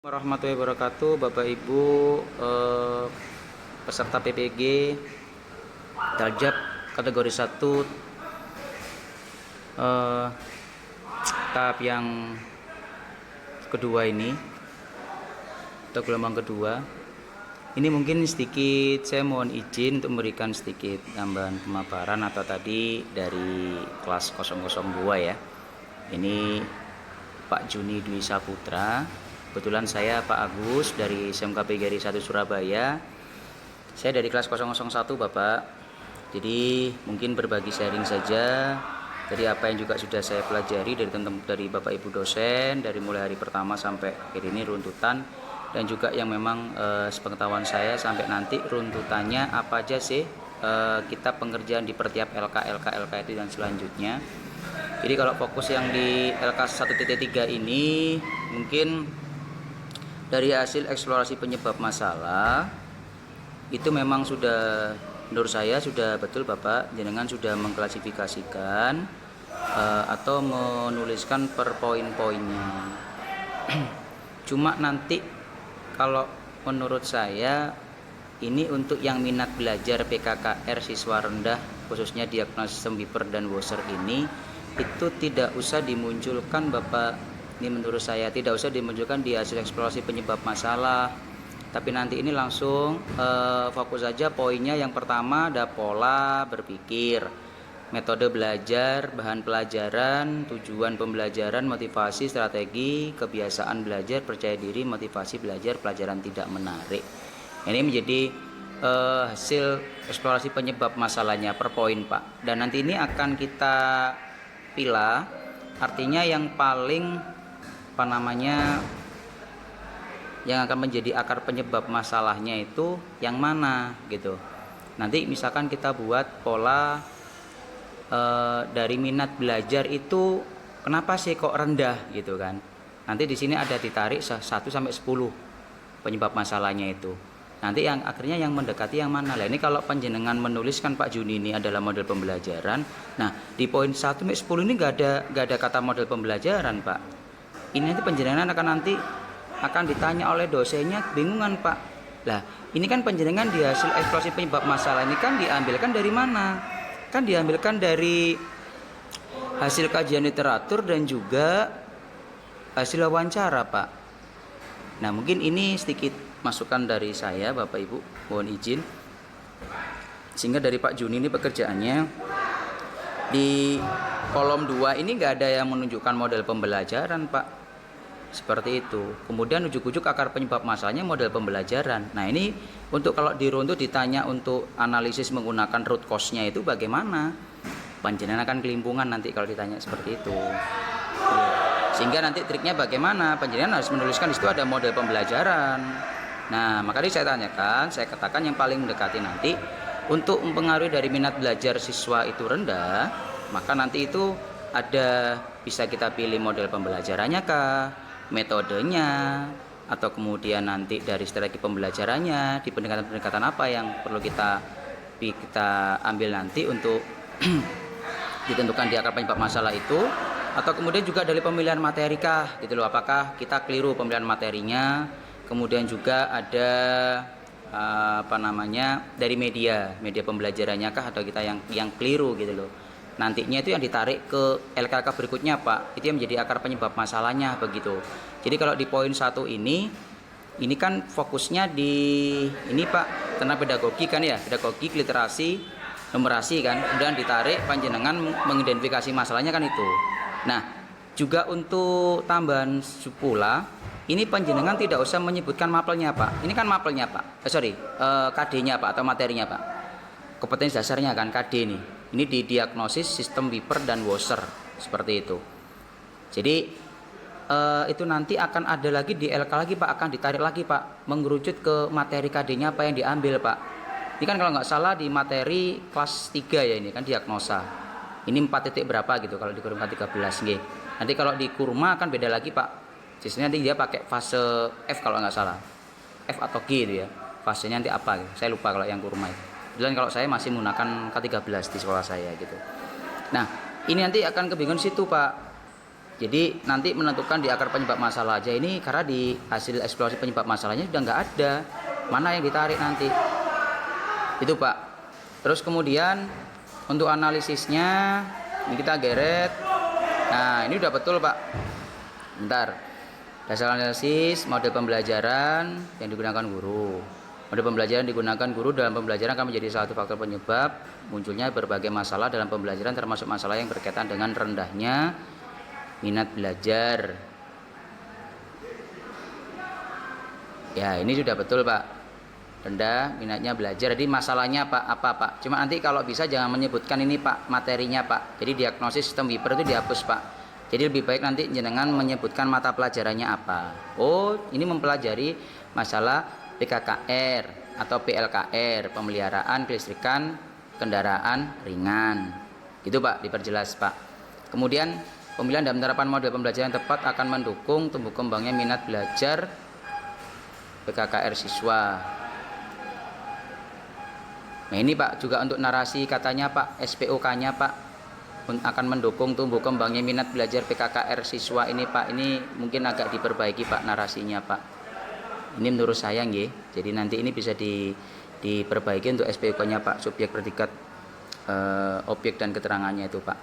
Warahmatullahi wabarakatuh, Bapak Ibu peserta PPG Daljab kategori 1 tahap yang kedua ini atau gelombang kedua. Ini mungkin sedikit saya mohon izin untuk memberikan sedikit tambahan pemaparan atau tadi dari kelas 002 ya. Ini Pak Juni Dwi Saputra. Kebetulan saya Pak Agus dari SMK PGRI 1 Surabaya. Saya dari kelas 001 Bapak. Jadi mungkin berbagi sharing saja dari apa yang juga sudah saya pelajari dari Bapak Ibu dosen, dari mulai hari pertama sampai akhir ini runtutan, dan juga yang memang sepengetahuan saya sampai nanti runtutannya apa aja sih kita pengerjaan di pertiap LK itu dan selanjutnya. Jadi kalau fokus yang di LK 1.3 ini mungkin dari hasil eksplorasi penyebab masalah itu memang sudah, menurut saya sudah betul Bapak jenengan sudah mengklasifikasikan atau menuliskan per poin-poinnya. Cuma nanti kalau menurut saya ini untuk yang minat belajar PKKR siswa rendah khususnya diagnosis Wiper dan Woser ini itu tidak usah dimunculkan Bapak. Ini menurut saya tidak usah dimunculkan di hasil eksplorasi penyebab masalah, tapi nanti ini langsung fokus saja poinnya. Yang pertama ada pola berpikir, metode belajar, bahan pelajaran, tujuan pembelajaran, motivasi, strategi, kebiasaan belajar, percaya diri, motivasi belajar, pelajaran tidak menarik. Ini menjadi hasil eksplorasi penyebab masalahnya per poin Pak, dan nanti ini akan kita pilah, artinya yang paling yang akan menjadi akar penyebab masalahnya itu yang mana gitu. Nanti misalkan kita buat pola dari minat belajar itu kenapa sih kok rendah gitu kan. Nanti di sini ada ditarik 1 sampai 10 penyebab masalahnya itu. Nanti yang akhirnya yang mendekati yang mana. Lah ini kalau panjenengan menuliskan Pak Juni ini adalah model pembelajaran. Nah, di poin 1 sampai 10 ini enggak ada kata model pembelajaran, Pak. Ini nanti penjenengan akan ditanya oleh dosennya, bingungan Pak. Lah ini kan penjenengan di hasil eksplorasi penyebab masalah ini kan diambilkan dari mana? Kan diambilkan dari hasil kajian literatur dan juga hasil wawancara Pak. Nah mungkin ini sedikit masukan dari saya Bapak Ibu, mohon izin. Sehingga dari Pak Juni ini pekerjaannya di kolom 2 ini nggak ada yang menunjukkan model pembelajaran Pak. Seperti itu. Kemudian ujuk-ujuk akar penyebab masalahnya model pembelajaran. Nah ini untuk kalau diruntut ditanya untuk analisis menggunakan root cause-nya itu bagaimana? Panjenengan akan kelimpungan nanti kalau ditanya seperti itu. Sehingga nanti triknya bagaimana? Panjenengan harus menuliskan di situ ada model pembelajaran. Nah makanya saya katakan yang paling mendekati nanti untuk mempengaruhi dari minat belajar siswa itu rendah, maka nanti itu ada bisa kita pilih model pembelajarannya kah, metodenya, atau kemudian nanti dari strategi pembelajarannya di pendekatan-pendekatan apa yang perlu kita ambil nanti untuk ditentukan di akar penyebab masalah itu, atau kemudian juga dari pemilihan materi kah gitu loh, apakah kita keliru pemilihan materinya. Kemudian juga ada dari media pembelajarannya kah atau kita yang keliru gitu loh. Nantinya itu yang ditarik ke LKK berikutnya Pak, itu yang menjadi akar penyebab masalahnya begitu. Jadi kalau di poin 1 ini kan fokusnya di ini Pak, tentang pedagogi kan ya, pedagogi, literasi, numerasi kan, kemudian ditarik panjenengan mengidentifikasi masalahnya kan itu. Nah juga untuk tambahan pula, ini panjenengan tidak usah menyebutkan mapelnya Pak, ini kan mapelnya Pak, KD-nya Pak atau materinya Pak, kompetensi dasarnya kan KD nih. Ini di diagnosis sistem Wiper dan Woser seperti itu. Jadi itu nanti akan ada lagi di LK lagi Pak, akan ditarik lagi Pak, mengerucut ke materi KD-nya apa yang diambil Pak. Ini kan kalau nggak salah di materi kelas 3 ya, ini kan diagnosa. Ini 4 titik berapa gitu kalau di kurma 13 nggih. Nanti kalau di kurma kan beda lagi Pak. Biasanya nanti dia pakai fase F kalau nggak salah. F atau G itu ya. Fasenya nanti apa gitu. Saya lupa kalau yang kurma itu. Dan kalau saya masih menggunakan K13 di sekolah saya gitu. Nah, ini nanti akan kebingungan situ Pak. Jadi nanti menentukan di akar penyebab masalah aja ini, karena di hasil eksplorasi penyebab masalahnya sudah nggak ada. Mana yang ditarik nanti? Itu Pak. Terus kemudian untuk analisisnya ini kita geret. Nah ini udah betul Pak. Bentar. Dasar analisis model pembelajaran yang digunakan guru. Model pembelajaran digunakan guru dalam pembelajaran akan menjadi salah satu faktor penyebab munculnya berbagai masalah dalam pembelajaran, termasuk masalah yang berkaitan dengan rendahnya minat belajar. Ya ini sudah betul Pak, rendah minatnya belajar. Jadi masalahnya apa Pak? Cuma nanti kalau bisa jangan menyebutkan ini Pak, materinya Pak. Jadi diagnosis sistem Wiper itu dihapus Pak. Jadi lebih baik nanti jenengan menyebutkan mata pelajarannya apa. Oh ini mempelajari masalah PKKR atau PLKR, pemeliharaan kelistrikan kendaraan ringan. Gitu Pak, diperjelas Pak. Kemudian pemilihan dan penerapan model pembelajaran yang tepat akan mendukung tumbuh kembangnya minat belajar PKKR siswa. Nah ini Pak, juga untuk narasi katanya Pak, SPOK-nya Pak, akan mendukung tumbuh kembangnya minat belajar PKKR siswa ini Pak. Ini mungkin agak diperbaiki Pak narasinya Pak. Ini menurut saya nggih. Jadi nanti ini bisa diperbaiki untuk SPOK-nya Pak, subjek predikat objek dan keterangannya itu Pak.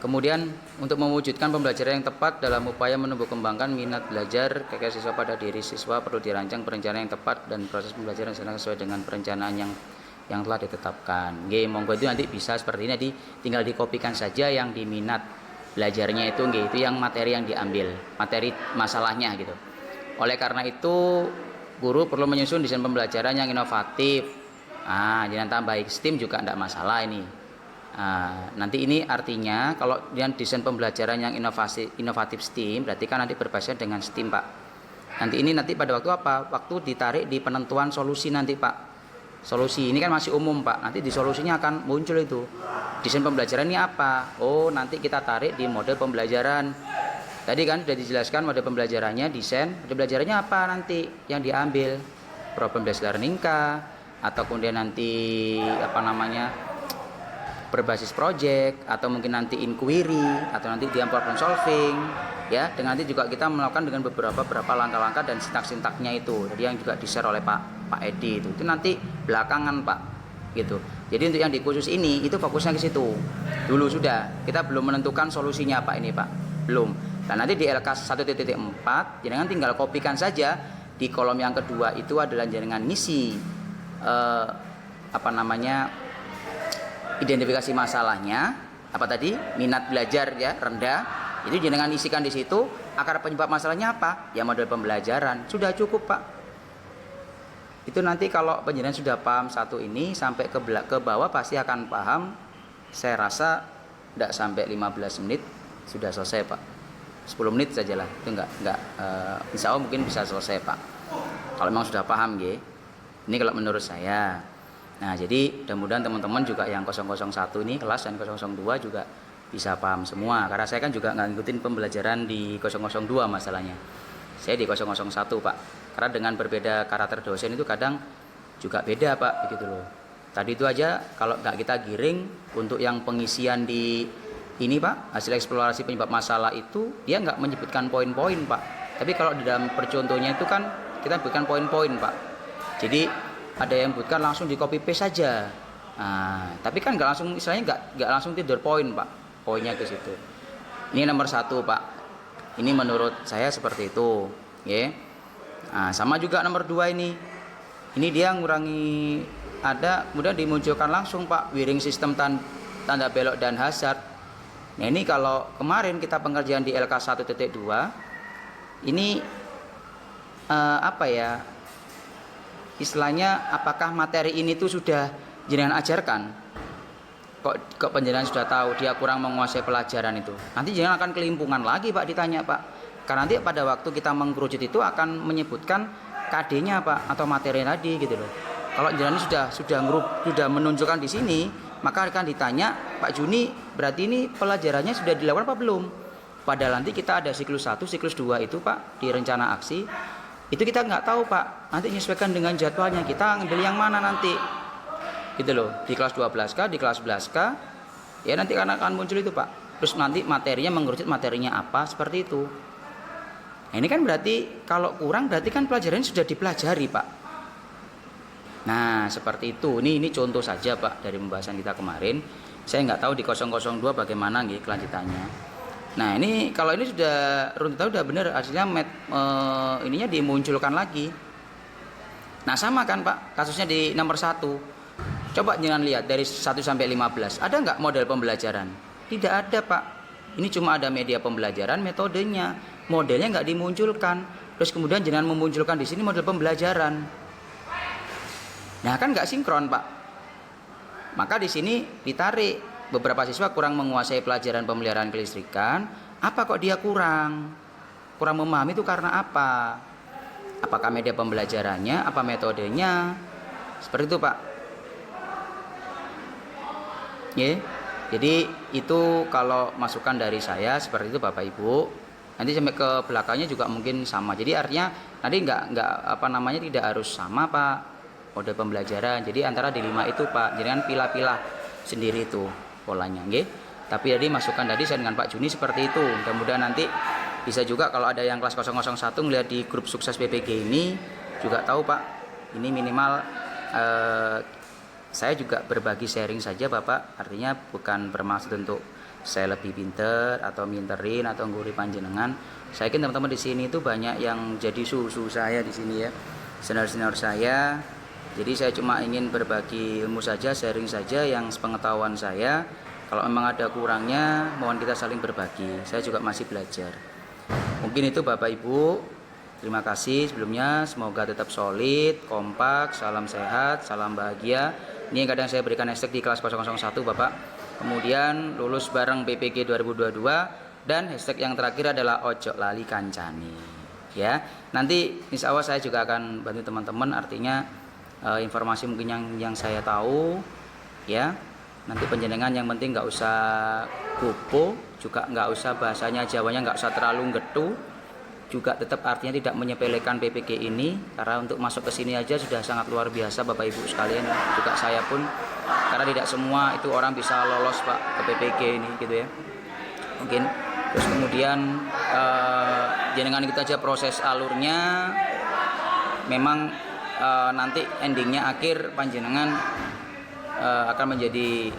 Kemudian untuk mewujudkan pembelajaran yang tepat dalam upaya menumbuh kembangkan minat belajar KKR siswa pada diri siswa, perlu dirancang perencanaan yang tepat dan proses pembelajaran sesuai dengan perencanaan yang telah ditetapkan. Nggih, monggo itu nanti bisa seperti ini, nanti tinggal dikopikan saja yang diminat belajarnya itu nggih, itu yang materi yang diambil, materi masalahnya gitu. Oleh karena itu guru perlu menyusun desain pembelajaran yang inovatif. Jangan tambah STEAM juga tidak masalah ini. Nanti ini artinya kalau dengan desain pembelajaran yang inovatif STEAM, berarti kan nanti berbasis dengan STEAM Pak. Nanti pada waktu apa? Waktu ditarik di penentuan solusi nanti Pak. Solusi ini kan masih umum Pak. Nanti di solusinya akan muncul itu. Desain pembelajaran ini apa? Oh nanti kita tarik di model pembelajaran. Tadi kan sudah dijelaskan model pembelajarannya, desain. Model pembelajarannya apa nanti yang diambil? Problem based learning kah? Atau kemudian nanti berbasis project, atau mungkin nanti inquiry, atau nanti dia problem solving, ya. Dan nanti juga kita melakukan dengan beberapa langkah-langkah dan sintak-sintaknya itu. Jadi yang juga di-share oleh Pak Edi itu nanti belakangan Pak, gitu. Jadi untuk yang di khusus ini itu fokusnya ke situ. Dulu sudah, kita belum menentukan solusinya Pak ini Pak, belum. Dan nanti di LK 1.4 jangan tinggal kopikan saja di kolom yang kedua itu adalah jangan ngisi identifikasi masalahnya apa tadi, minat belajar ya rendah, itu jangan isikan di situ. Akar penyebab masalahnya apa ya, model pembelajaran, sudah cukup Pak. Itu nanti kalau penjelasan sudah paham satu ini sampai ke bawah pasti akan paham. Saya rasa tidak sampai 15 menit sudah selesai Pak, 10 menit sajalah, itu enggak insya Allah mungkin bisa selesai Pak kalau memang sudah paham ya. Ini kalau menurut saya. Nah jadi mudah-mudahan teman-teman juga yang 001 ini kelas dan 002 juga bisa paham semua, karena saya kan juga nggak ngikutin pembelajaran di 002 masalahnya, saya di 001 Pak, karena dengan berbeda karakter dosen itu kadang juga beda Pak, begitu loh. Tadi itu aja kalau nggak kita giring untuk yang pengisian di ini Pak, hasil eksplorasi penyebab masalah itu dia nggak menyebutkan poin-poin Pak, tapi kalau di dalam percontohnya itu kan kita bukan poin-poin Pak. Jadi ada yang bukan langsung di copy paste saja. Tapi kan nggak langsung, istilahnya nggak langsung tidur poin Pak, poinnya ke situ. Ini nomor 1 Pak. Ini menurut saya seperti itu, ya. Sama juga nomor 2 ini. Ini dia ngurangi ada, kemudian dimunculkan langsung Pak wiring sistem tanda belok dan hazard. Nah ini kalau kemarin kita pengerjaan di LK 1.2 ini istilahnya apakah materi ini tuh sudah jenengan ajarkan, kok penjelasan sudah tahu dia kurang menguasai pelajaran itu, nanti jangan akan kelimpungan lagi Pak ditanya Pak, karena nanti pada waktu kita mengkerucut itu akan menyebutkan KD-nya Pak atau materi tadi gitu loh. Kalau jenengan sudah menunjukkan di sini, maka akan ditanya Pak Juni berarti ini pelajarannya sudah dilakukan apa belum. Padahal nanti kita ada siklus 1, siklus 2 itu Pak di rencana aksi. Itu kita nggak tahu Pak, nanti menyesuaikan dengan jadwalnya kita ngambil yang mana nanti gitu loh, di kelas 12K, di kelas 11K ya, nanti akan muncul itu Pak. terus nanti materinya mengerucut materinya apa, seperti itu. Nah, ini kan berarti kalau kurang berarti kan pelajaran sudah dipelajari, Pak. Nah, seperti itu. Ini contoh saja, Pak, dari pembahasan kita kemarin. Saya nggak tahu di 002 bagaimana nih kelanjutannya. Nah, ini kalau ini sudah runtutan udah benar, hasilnya ininya dimunculkan lagi. Nah, sama kan, Pak, kasusnya di nomor 1. Coba jangan lihat dari 1 sampai 15. Ada nggak model pembelajaran? Tidak ada, Pak. Ini cuma ada media pembelajaran, metodenya. Modelnya nggak dimunculkan. Terus kemudian jangan memunculkan di sini model pembelajaran. Nah, kan nggak sinkron, Pak. Maka di sini ditarik. Beberapa siswa kurang menguasai pelajaran pemeliharaan kelistrikan. Apa kok dia kurang? Kurang memahami itu karena apa? Apakah media pembelajarannya? Apa metodenya? Seperti itu, Pak. Ya. Jadi itu kalau masukan dari saya seperti itu, Bapak Ibu. Nanti sampai ke belakangnya juga mungkin sama. Jadi artinya nanti nggak tidak harus sama, Pak, mode pembelajaran. Jadi antara di 5 itu, Pak, jangan pilah-pilah sendiri itu polanya, nggih. Tapi tadi masukan tadi saya dengan Pak Juni seperti itu. Mudah-mudahan nanti bisa juga kalau ada yang kelas 001 ngelihat di grup sukses PPG ini juga tahu, Pak. Ini minimal saya juga berbagi sharing saja, Bapak. Artinya bukan bermaksud untuk saya lebih pinter atau minterin atau ngguri panjenengan. Saya yakin teman-teman di sini itu banyak yang jadi susu saya di sini ya. Senior-senior saya. Jadi saya cuma ingin berbagi ilmu saja, sharing saja yang sepengetahuan saya. Kalau memang ada kurangnya, mohon kita saling berbagi. Saya juga masih belajar. Mungkin itu, Bapak Ibu. Terima kasih sebelumnya. Semoga tetap solid, kompak, salam sehat, salam bahagia. Ini yang kadang saya berikan hashtag di kelas 001, Bapak. Kemudian lulus bareng PPG 2022. Dan hashtag yang terakhir adalah ojo lali kancani. Ya, nanti insya Allah saya juga akan bantu teman-teman. Artinya informasi mungkin yang saya tahu, ya. Nanti penjenengan yang penting nggak usah gopo, juga nggak usah bahasanya Jawanya nggak usah terlalu getu, juga tetap artinya tidak menyepelekan PPG ini, karena untuk masuk ke sini aja sudah sangat luar biasa, Bapak Ibu sekalian. Juga saya pun, karena tidak semua itu orang bisa lolos, Pak, ke PPG ini, gitu ya. Mungkin terus kemudian jenengan kita aja proses alurnya, memang nanti endingnya akhir panjenengan akan menjadi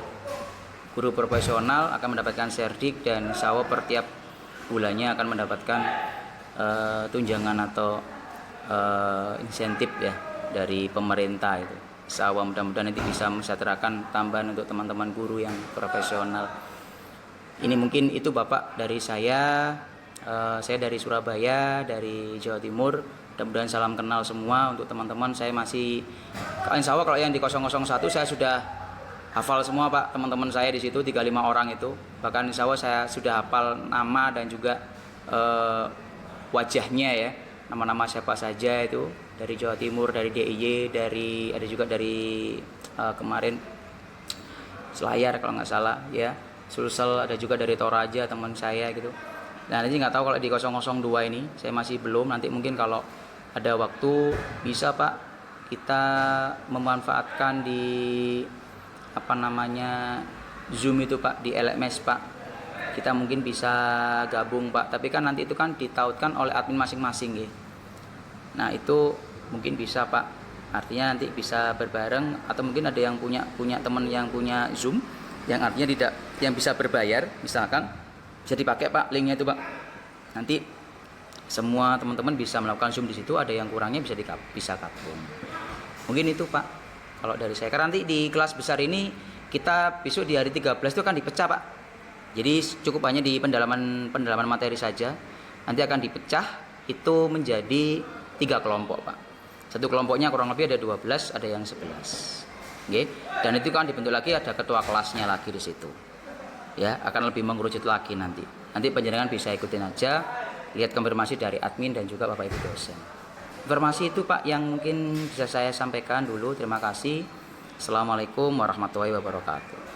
guru profesional, akan mendapatkan serdik, dan insya Allah per tiap bulannya akan mendapatkan tunjangan atau insentif ya dari pemerintah itu. Insya Allah mudah-mudahan nanti bisa mesejahterakan tambahan untuk teman-teman guru yang profesional. Ini mungkin itu, Bapak, dari saya. Saya dari Surabaya, dari Jawa Timur. Mudah-mudahan salam kenal semua untuk teman-teman. Saya masih, insya Allah kalau yang di 001 saya sudah hafal semua, Pak, teman-teman saya di situ 35 orang itu. Bahkan insya Allah saya sudah hafal nama dan juga wajahnya ya, nama-nama siapa saja itu dari Jawa Timur, dari DIY, ada juga dari kemarin Selayar kalau nggak salah ya, Sulsel, ada juga dari Toraja teman saya gitu. Nah, nanti nggak tahu kalau di 002 ini saya masih belum. Nanti mungkin kalau ada waktu bisa, Pak, kita memanfaatkan di Zoom itu, Pak, di LMS, Pak. Kita mungkin bisa gabung, Pak. Tapi kan nanti itu kan ditautkan oleh admin masing-masing ya. Nah, itu mungkin bisa, Pak. Artinya nanti bisa berbareng, atau mungkin ada yang punya teman yang punya Zoom yang artinya tidak, yang bisa berbayar misalkan, bisa dipakai, Pak, linknya itu, Pak. Nanti semua teman-teman bisa melakukan Zoom di situ. Ada yang kurangnya bisa gabung. Mungkin itu, Pak, kalau dari saya. Karena nanti di kelas besar ini kita besok di hari 13 itu akan dipecah, Pak. Jadi cukup hanya di pendalaman materi saja. Nanti akan dipecah itu menjadi 3 kelompok, Pak. Satu kelompoknya kurang lebih ada 12, ada yang 11. Oke. Dan itu kan dibentuk lagi, ada ketua kelasnya lagi di situ. Ya, akan lebih mengerucut lagi nanti. Nanti panjenengan bisa ikutin aja, lihat konfirmasi dari admin dan juga Bapak Ibu dosen. Informasi itu, Pak, yang mungkin bisa saya sampaikan dulu. Terima kasih. Assalamualaikum warahmatullahi wabarakatuh.